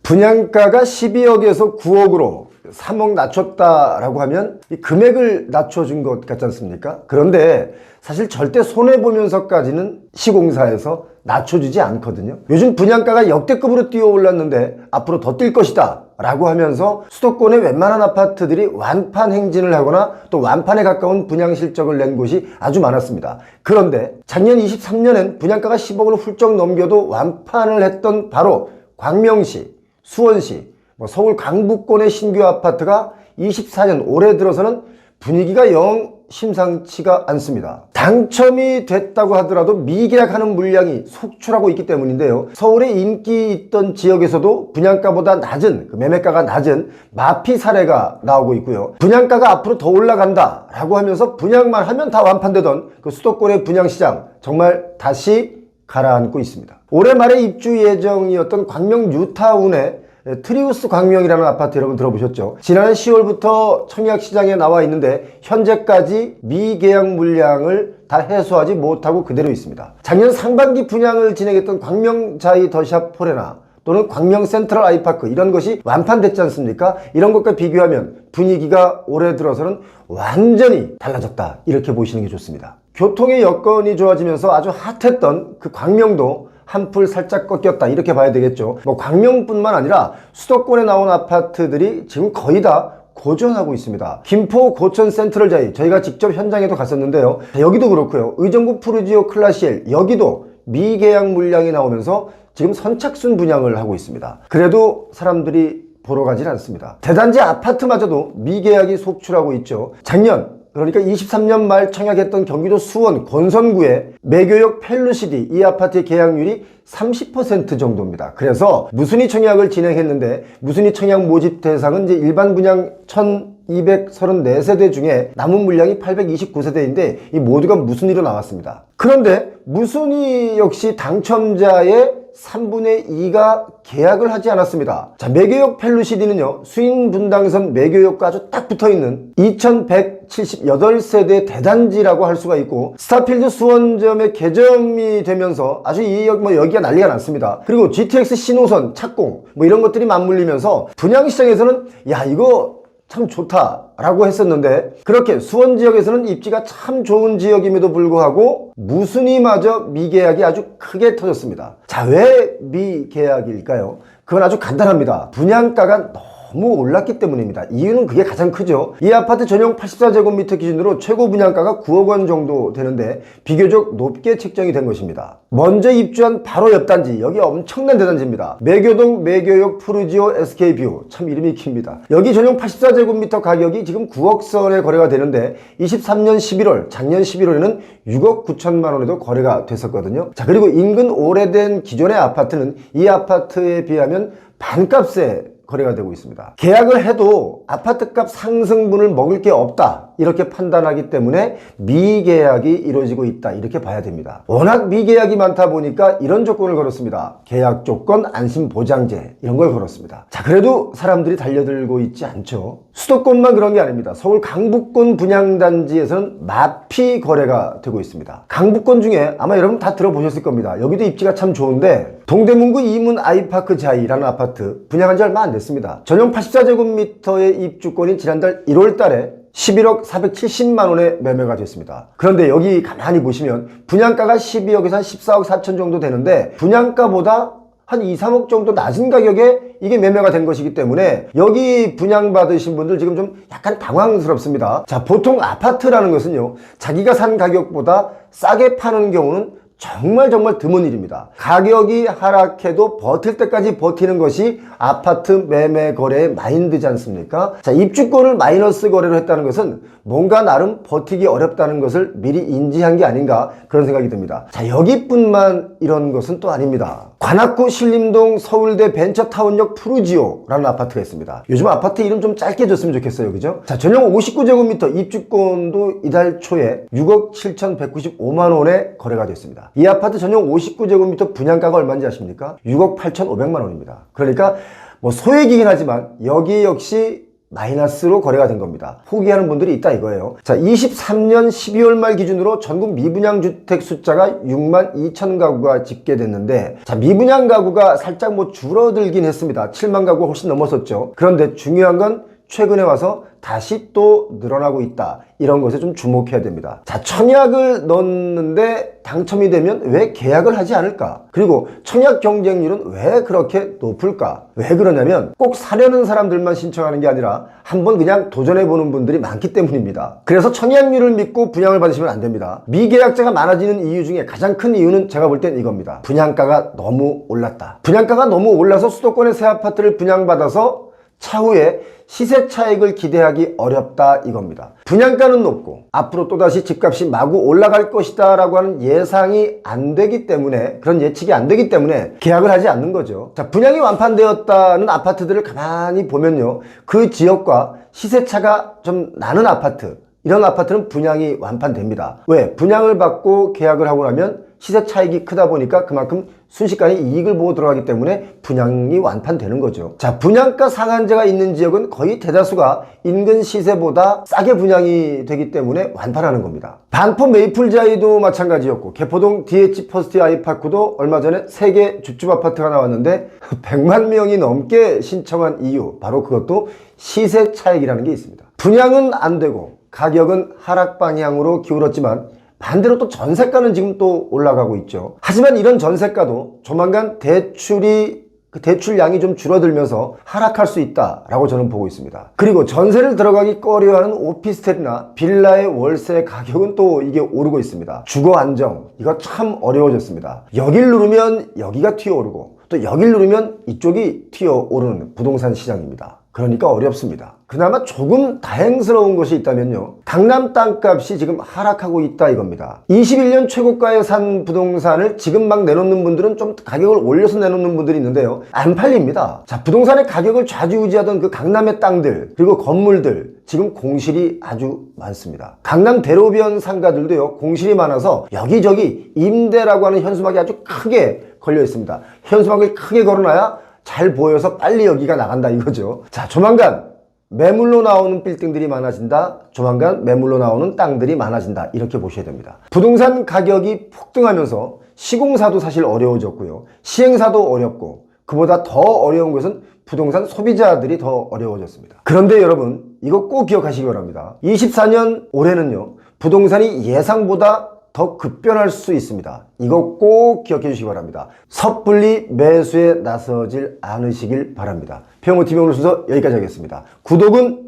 분양가가 12억에서 9억으로 3억 낮췄다라고 하면 이 금액을 낮춰준 것 같지 않습니까? 그런데 사실 절대 손해보면서까지는 시공사에서 낮춰주지 않거든요. 요즘 분양가가 역대급으로 뛰어 올랐는데 앞으로 더 뛸 것이다 라고 하면서 수도권의 웬만한 아파트들이 완판 행진을 하거나 또 완판에 가까운 분양 실적을 낸 곳이 아주 많았습니다. 그런데 작년 23년엔 분양가가 10억을 훌쩍 넘겨도 완판을 했던 바로 광명시, 수원시, 서울 강북권의 신규 아파트가 24년 올해 들어서는 분위기가 영 심상치가 않습니다. 당첨이 됐다고 하더라도 미계약하는 물량이 속출하고 있기 때문인데요. 서울에 인기 있던 지역에서도 분양가보다 낮은, 매매가가 낮은 마피 사례가 나오고 있고요. 분양가가 앞으로 더 올라간다 라고 하면서 분양만 하면 다 완판되던 그 수도권의 분양시장 정말 다시 가라앉고 있습니다. 올해 말에 입주 예정이었던 광명 뉴타운의 트리우스 광명이라는 아파트 여러분 들어보셨죠? 지난해 10월부터 청약시장에 나와 있는데 현재까지 미계약 물량을 다 해소하지 못하고 그대로 있습니다. 작년 상반기 분양을 진행했던 광명자이 더샵 포레나 또는 광명 센트럴 아이파크 이런 것이 완판됐지 않습니까? 이런 것과 비교하면 분위기가 올해 들어서는 완전히 달라졌다 이렇게 보시는 게 좋습니다. 교통의 여건이 좋아지면서 아주 핫했던 그 광명도 한풀 살짝 꺾였다 이렇게 봐야 되겠죠. 광명뿐만 아니라 수도권에 나온 아파트들이 지금 거의 다 고전하고 있습니다. 김포 고천 센트럴자이 저희가 직접 현장에도 갔었는데요. 여기도 그렇고요. 의정부 푸르지오 클라시엘 여기도 미계약 물량이 나오면서 지금 선착순 분양을 하고 있습니다. 그래도 사람들이 보러 가질 않습니다. 대단지 아파트마저도 미계약이 속출하고 있죠. 작년 그러니까 23년 말 청약했던 경기도 수원 권선구의 매교역 펠루시디 이 아파트의 계약률이 30% 정도입니다. 그래서 무순위 청약을 진행했는데 무순위 청약 모집 대상은 이제 일반 분양 1234세대 중에 남은 물량이 829세대인데 이 모두가 무순위로 나왔습니다. 그런데 무순위 역시 당첨자의 3분의 2가 계약을 하지 않았습니다. 자, 매교역 펠루시디는요, 수인 분당선 매교역과 아주 딱 붙어있는 2178세대 대단지라고 할 수가 있고, 스타필드 수원점에 개점이 되면서 아주 여기가 난리가 났습니다. 그리고 GTX 신호선, 착공, 이런 것들이 맞물리면서 분양시장에서는 야, 이거 참 좋다라고 했었는데 그렇게 수원 지역에서는 입지가 참 좋은 지역임에도 불구하고 무순위마저 미계약이 아주 크게 터졌습니다. 자, 왜 미계약일까요? 그건 아주 간단합니다. 분양가가 너무 올랐기 때문입니다. 이유는 그게 가장 크죠. 이 아파트 전용 84제곱미터 기준으로 최고 분양가가 9억 원 정도 되는데 비교적 높게 책정이 된 것입니다. 먼저 입주한 바로 옆 단지, 여기 엄청난 대단지입니다. 매교동 매교역 푸르지오 SK뷰, 참 이름이 깁니다. 여기 전용 84제곱미터 가격이 지금 9억 선에 거래가 되는데 23년 11월, 작년 11월에는 6억 9천만 원에도 거래가 됐었거든요. 자, 그리고 인근 오래된 기존의 아파트는 이 아파트에 비하면 반값에 거래가 되고 있습니다. 계약을 해도 아파트값 상승분을 먹을 게 없다 이렇게 판단하기 때문에 미계약이 이루어지고 있다 이렇게 봐야 됩니다. 워낙 미계약이 많다 보니까 이런 조건을 걸었습니다. 계약 조건, 안심보장제 이런 걸 걸었습니다. 자, 그래도 사람들이 달려들고 있지 않죠. 수도권만 그런 게 아닙니다. 서울 강북권 분양단지에서는 마피 거래가 되고 있습니다. 강북권 중에 아마 여러분 다 들어보셨을 겁니다. 여기도 입지가 참 좋은데 동대문구 이문 아이파크 자이라는 아파트 분양한 지 얼마 안 됐습니다. 전용 84제곱미터의 입주권이 지난달 1월 달에 11억 470만 원에 매매가 됐습니다. 그런데 여기 가만히 보시면 분양가가 12억에서 한 14억 4천 정도 되는데 분양가보다 한 2, 3억 정도 낮은 가격에 이게 매매가 된 것이기 때문에 여기 분양받으신 분들 지금 좀 약간 당황스럽습니다. 자, 보통 아파트라는 것은요, 자기가 산 가격보다 싸게 파는 경우는 정말 드문 일입니다. 가격이 하락해도 버틸 때까지 버티는 것이 아파트 매매 거래의 마인드지 않습니까? 자, 입주권을 마이너스 거래로 했다는 것은 뭔가 나름 버티기 어렵다는 것을 미리 인지한 게 아닌가 그런 생각이 듭니다. 자, 여기뿐만 이런 것은 또 아닙니다. 관악구 신림동 서울대 벤처타운역 푸르지오라는 아파트가 있습니다. 요즘 아파트 이름 좀 짧게 줬으면 좋겠어요. 그죠? 자, 전용 59제곱미터 입주권도 이달 초에 6억 7,195만 원에 거래가 됐습니다. 이 아파트 전용 59제곱미터 분양가가 얼마인지 아십니까? 6억 8,500만 원입니다. 그러니까 소액이긴 하지만 여기 역시 마이너스로 거래가 된 겁니다. 포기하는 분들이 있다 이거예요. 자, 23년 12월 말 기준으로 전국 미분양 주택 숫자가 6만 2천 가구가 집계됐는데, 자, 미분양 가구가 살짝 뭐 줄어들긴 했습니다. 7만 가구가 훨씬 넘었었죠. 그런데 중요한 건 최근에 와서 다시 또 늘어나고 있다. 이런 것에 좀 주목해야 됩니다. 자, 청약을 넣었는데 당첨이 되면 왜 계약을 하지 않을까? 그리고 청약 경쟁률은 왜 그렇게 높을까? 왜 그러냐면 꼭 사려는 사람들만 신청하는 게 아니라 한번 그냥 도전해보는 분들이 많기 때문입니다. 그래서 청약률을 믿고 분양을 받으시면 안 됩니다. 미계약자가 많아지는 이유 중에 가장 큰 이유는 제가 볼 땐 이겁니다. 분양가가 너무 올랐다. 분양가가 너무 올라서 수도권의 새 아파트를 분양받아서 차후에 시세 차익을 기대하기 어렵다 이겁니다. 분양가는 높고 앞으로 또다시 집값이 마구 올라갈 것이다 라고 하는 예상이 안 되기 때문에, 그런 예측이 안 되기 때문에 계약을 하지 않는 거죠. 자, 분양이 완판되었다는 아파트들을 가만히 보면요, 그 지역과 시세차가 좀 나는 아파트, 이런 아파트는 분양이 완판됩니다. 왜? 분양을 받고 계약을 하고 나면 시세 차익이 크다 보니까 그만큼 순식간에 이익을 보고 들어가기 때문에 분양이 완판되는 거죠. 자, 분양가 상한제가 있는 지역은 거의 대다수가 인근 시세보다 싸게 분양이 되기 때문에 완판하는 겁니다. 반포 메이플자이도 마찬가지였고, 개포동 DH 퍼스트 아이파크도 얼마 전에 3개 줍줍 아파트가 나왔는데 100만 명이 넘게 신청한 이유, 바로 그것도 시세 차익이라는 게 있습니다. 분양은 안 되고 가격은 하락 방향으로 기울었지만 반대로 또 전세가는 지금 또 올라가고 있죠. 하지만 이런 전세가도 조만간 대출량이 좀 줄어들면서 하락할 수 있다라고 저는 보고 있습니다. 그리고 전세를 들어가기 꺼려하는 오피스텔이나 빌라의 월세 가격은 또 이게 오르고 있습니다. 주거 안정, 이거 참 어려워졌습니다. 여길 누르면 여기가 튀어오르고 또 여길 누르면 이쪽이 튀어오르는 부동산 시장입니다. 그러니까 어렵습니다. 그나마 조금 다행스러운 것이 있다면요, 강남 땅값이 지금 하락하고 있다 이겁니다. 21년 최고가에 산 부동산을 지금 막 내놓는 분들은 좀 가격을 올려서 내놓는 분들이 있는데요, 안 팔립니다. 자, 부동산의 가격을 좌지우지하던 그 강남의 땅들, 그리고 건물들, 지금 공실이 아주 많습니다. 강남 대로변 상가들도요, 공실이 많아서 여기저기 임대라고 하는 현수막이 아주 크게 걸려 있습니다. 현수막을 크게 걸어놔야 잘 보여서 빨리 여기가 나간다 이거죠. 자, 조만간 매물로 나오는 빌딩들이 많아진다, 조만간 매물로 나오는 땅들이 많아진다, 이렇게 보셔야 됩니다. 부동산 가격이 폭등하면서 시공사도 사실 어려워졌고요, 시행사도 어렵고, 그보다 더 어려운 것은 부동산 소비자들이 더 어려워졌습니다. 그런데 여러분, 이거 꼭 기억하시기 바랍니다. 24년 올해는요, 부동산이 예상보다 더 급변할 수 있습니다. 이거 꼭 기억해 주시기 바랍니다. 섣불리 매수에 나서질 않으시길 바랍니다. 표영호TV 오늘 순서 여기까지 하겠습니다. 구독은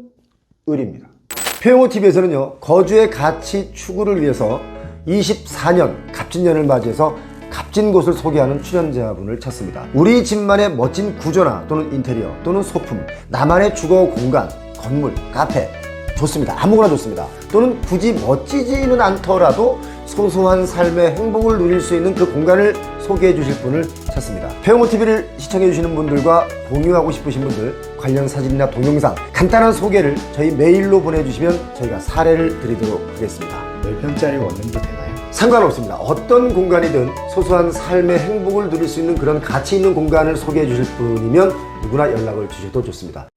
의리입니다. 표영호TV에서는요, 거주의 가치 추구를 위해서 24년 갑진년을 맞이해서 값진 곳을 소개하는 출연자분을 찾습니다. 우리 집만의 멋진 구조나 또는 인테리어 또는 소품, 나만의 주거 공간, 건물, 카페, 좋습니다. 아무거나 좋습니다. 또는 굳이 멋지지는 않더라도 소소한 삶의 행복을 누릴 수 있는 그 공간을 소개해 주실 분을 찾습니다. 표영호TV를 시청해 주시는 분들과 공유하고 싶으신 분들, 관련 사진이나 동영상, 간단한 소개를 저희 메일로 보내주시면 저희가 사례를 드리도록 하겠습니다. 몇 평짜리 원룸도 되나요? 상관없습니다. 어떤 공간이든 소소한 삶의 행복을 누릴 수 있는 그런 가치 있는 공간을 소개해 주실 분이면 누구나 연락을 주셔도 좋습니다.